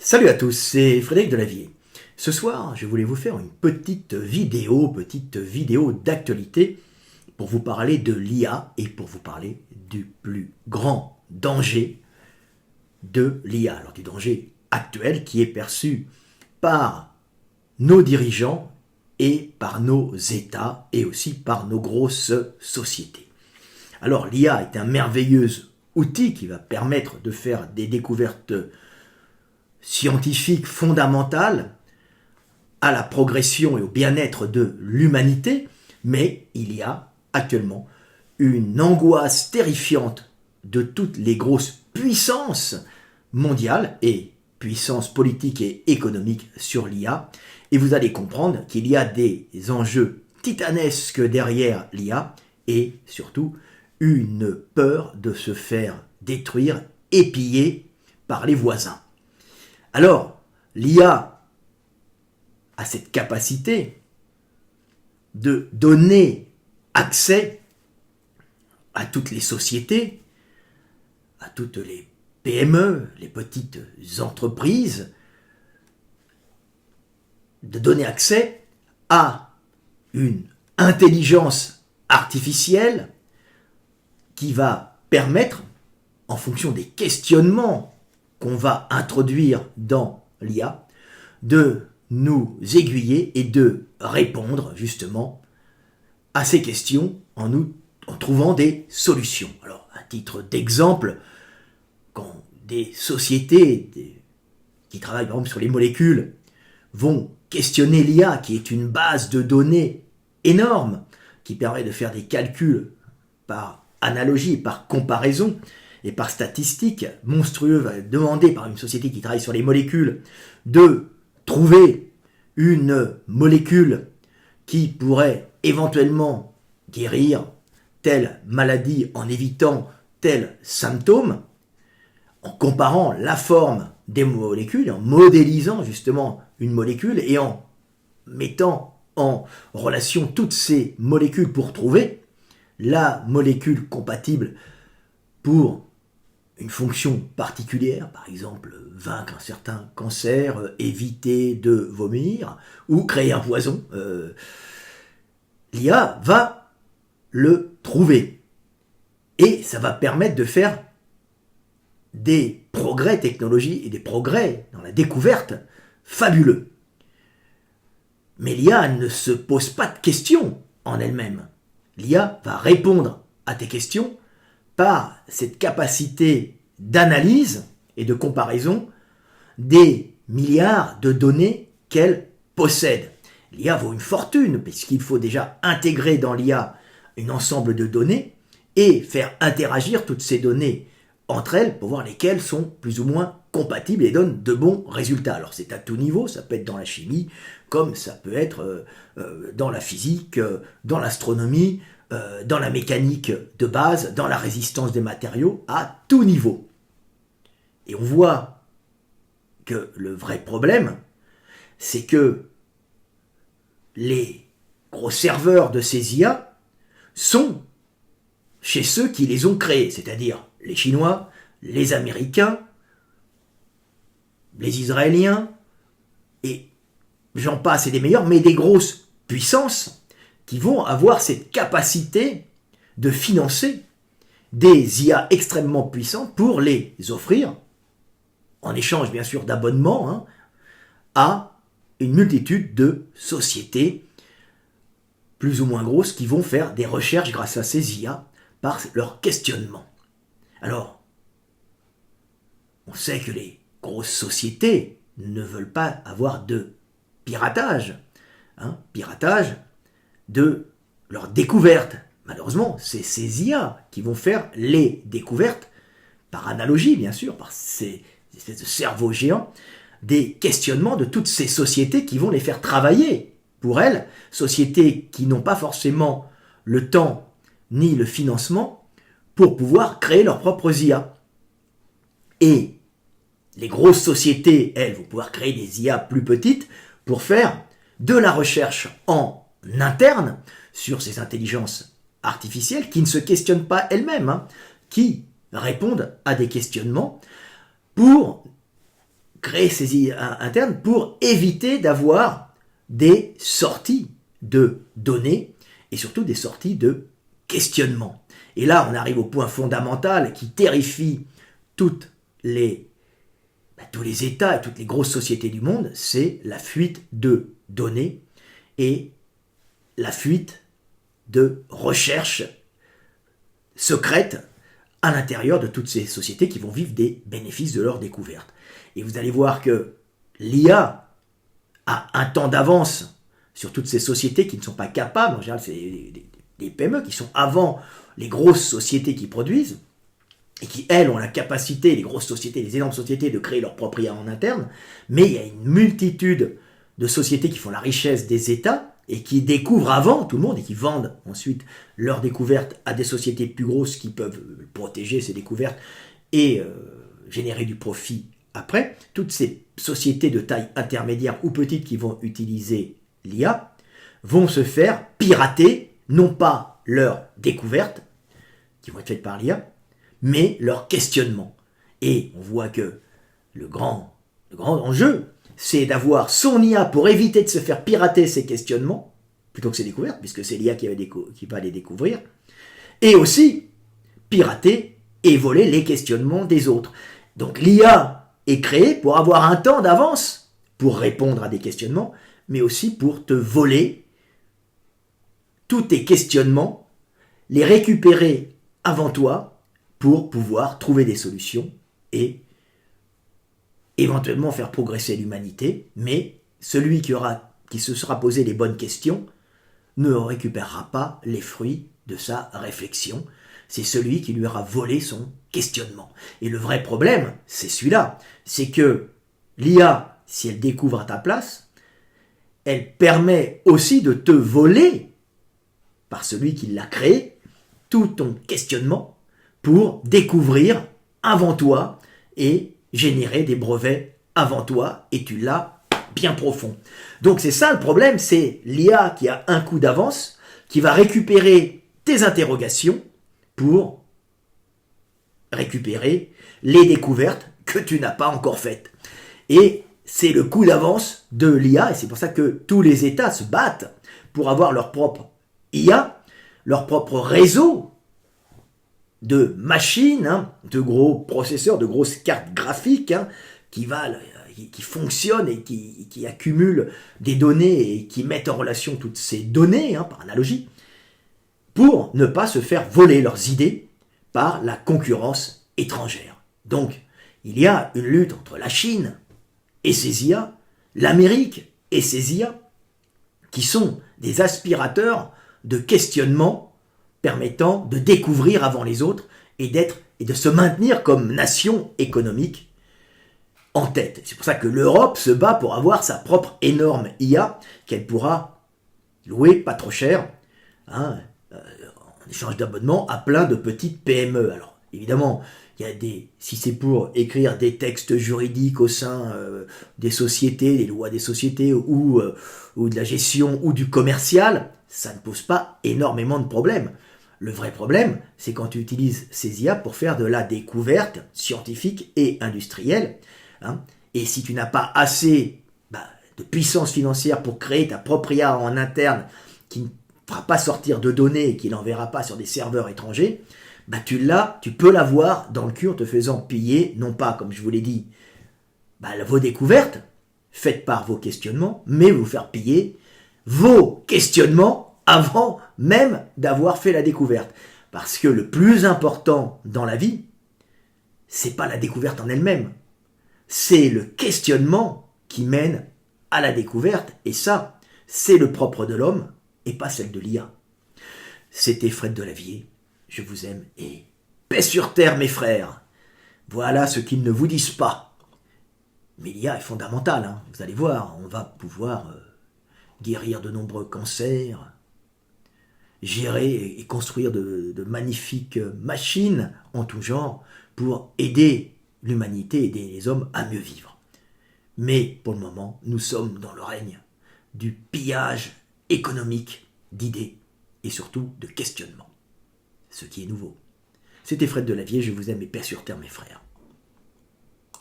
Salut à tous, c'est Frédéric Delavier. Ce soir, je voulais vous faire une petite vidéo d'actualité pour vous parler de l'IA et pour vous parler du plus grand danger de l'IA. Alors du danger actuel qui est perçu par nos dirigeants et par nos États et aussi par nos grosses sociétés. Alors l'IA est un merveilleux outil qui va permettre de faire des découvertes scientifiques fondamentales à la progression et au bien-être de l'humanité, mais il y a actuellement une angoisse terrifiante de toutes les grosses puissances mondiales et puissances politiques et économiques sur l'IA, et vous allez comprendre qu'il y a des enjeux titanesques derrière l'IA et surtout une peur de se faire détruire et piller par les voisins. Alors, l'IA a cette capacité de donner accès à toutes les sociétés, à toutes les PME, les petites entreprises, de donner accès à une intelligence artificielle qui va permettre, en fonction des questionnements qu'on va introduire dans l'IA, de nous aiguiller et de répondre justement à ces questions en trouvant des solutions. Alors, à titre d'exemple, quand des sociétés qui travaillent par exemple sur les molécules vont questionner l'IA, qui est une base de données énorme, qui permet de faire des calculs par analogie, par comparaison, et par statistiques monstrueuses demandées par une société qui travaille sur les molécules, de trouver une molécule qui pourrait éventuellement guérir telle maladie en évitant tel symptôme, en comparant la forme des molécules, en modélisant justement une molécule et en mettant en relation toutes ces molécules pour trouver la molécule compatible pour une fonction particulière, par exemple vaincre un certain cancer, éviter de vomir ou créer un poison, l'IA va le trouver. Et ça va permettre de faire des progrès technologiques et des progrès dans la découverte fabuleux. Mais l'IA ne se pose pas de questions en elle-même. L'IA va répondre à tes questions par cette capacité d'analyse et de comparaison des milliards de données qu'elle possède. L'IA vaut une fortune, puisqu'il faut déjà intégrer dans l'IA un ensemble de données et faire interagir toutes ces données entre elles pour voir lesquelles sont plus ou moins compatibles et donnent de bons résultats. Alors c'est à tout niveau, ça peut être dans la chimie, comme ça peut être dans la physique, dans l'astronomie, dans la mécanique de base, dans la résistance des matériaux, à tout niveau. Et on voit que le vrai problème, c'est que les gros serveurs de ces IA sont chez ceux qui les ont créés, c'est-à-dire les Chinois, les Américains, les Israéliens, et j'en passe et des meilleurs, mais des grosses puissances qui vont avoir cette capacité de financer des IA extrêmement puissantes pour les offrir, en échange bien sûr d'abonnements, à une multitude de sociétés plus ou moins grosses qui vont faire des recherches grâce à ces IA par leur questionnement. Alors, on sait que les grosses sociétés ne veulent pas avoir de piratage, piratage de leur découverte. Malheureusement, c'est ces IA qui vont faire les découvertes, par analogie bien sûr, par ces espèces de cerveaux géants, des questionnements de toutes ces sociétés qui vont les faire travailler pour elles, sociétés qui n'ont pas forcément le temps ni le financement pour pouvoir créer leurs propres IA. Et les grosses sociétés, elles, vont pouvoir créer des IA plus petites pour faire de la recherche en interne sur ces intelligences artificielles qui ne se questionnent pas elles-mêmes, qui répondent à des questionnements pour créer ces IA internes pour éviter d'avoir des sorties de données et surtout des sorties de questionnement. Et là, on arrive au point fondamental qui terrifie tous les États et toutes les grosses sociétés du monde, c'est la fuite de données et la fuite de recherches secrètes à l'intérieur de toutes ces sociétés qui vont vivre des bénéfices de leur découverte. Et vous allez voir que l'IA a un temps d'avance sur toutes ces sociétés qui ne sont pas capables, en général c'est des PME qui sont avant les grosses sociétés qui produisent, et qui, elles, ont la capacité, les grosses sociétés, les énormes sociétés, de créer leur propre IA en interne, mais il y a une multitude de sociétés qui font la richesse des États, et qui découvrent avant tout le monde, et qui vendent ensuite leurs découvertes à des sociétés plus grosses qui peuvent protéger ces découvertes et générer du profit après. Toutes ces sociétés de taille intermédiaire ou petite qui vont utiliser l'IA vont se faire pirater, non pas leurs découvertes, qui vont être faites par l'IA, mais leurs questionnements. Et on voit que le grand enjeu, c'est d'avoir son IA pour éviter de se faire pirater ses questionnements, plutôt que ses découvertes, puisque c'est l'IA qui va les découvrir, et aussi pirater et voler les questionnements des autres. Donc l'IA est créée pour avoir un temps d'avance pour répondre à des questionnements, mais aussi pour te voler tous tes questionnements, les récupérer avant toi, pour pouvoir trouver des solutions et éventuellement faire progresser l'humanité, mais celui qui se sera posé les bonnes questions ne récupérera pas les fruits de sa réflexion. C'est celui qui lui aura volé son questionnement. Et le vrai problème, c'est celui-là, c'est que l'IA, si elle découvre à ta place, elle permet aussi de te voler, par celui qui l'a créé, tout ton questionnement, pour découvrir avant toi et générer des brevets avant toi, et tu l'as bien profond. Donc c'est ça le problème, c'est l'IA qui a un coup d'avance, qui va récupérer tes interrogations pour récupérer les découvertes que tu n'as pas encore faites. Et c'est le coup d'avance de l'IA, et c'est pour ça que tous les États se battent pour avoir leur propre IA, leur propre réseau de machines, de gros processeurs, de grosses cartes graphiques qui fonctionnent et qui accumulent des données et qui mettent en relation toutes ces données, par analogie, pour ne pas se faire voler leurs idées par la concurrence étrangère. Donc, il y a une lutte entre la Chine et ses IA, l'Amérique et ses IA, qui sont des aspirateurs de questionnement permettant de découvrir avant les autres et de se maintenir comme nation économique en tête. C'est pour ça que l'Europe se bat pour avoir sa propre énorme IA qu'elle pourra louer pas trop cher, en échange d'abonnement à plein de petites PME. Alors évidemment, si c'est pour écrire des textes juridiques au sein des sociétés, des lois des sociétés ou de la gestion ou du commercial, ça ne pose pas énormément de problèmes. Le vrai problème, c'est quand tu utilises ces IA pour faire de la découverte scientifique et industrielle. Et si tu n'as pas assez de puissance financière pour créer ta propre IA en interne qui ne fera pas sortir de données et qui n'enverra pas sur des serveurs étrangers, tu peux l'avoir dans le cul en te faisant piller, non pas, comme je vous l'ai dit, vos découvertes, faites par vos questionnements, mais vous faire piller vos questionnements avant même d'avoir fait la découverte. Parce que le plus important dans la vie, c'est pas la découverte en elle-même, c'est le questionnement qui mène à la découverte, et ça, c'est le propre de l'homme, et pas celle de l'IA. C'était Fred Delavier, je vous aime, et paix sur terre mes frères. Voilà ce qu'ils ne vous disent pas. Mais l'IA est fondamentale, vous allez voir, on va pouvoir guérir de nombreux cancers, gérer et construire de magnifiques machines en tout genre pour aider l'humanité, aider les hommes à mieux vivre. Mais pour le moment, nous sommes dans le règne du pillage économique d'idées et surtout de questionnement. Ce qui est nouveau. C'était Fred Delavier, je vous aime et paix sur terre mes frères.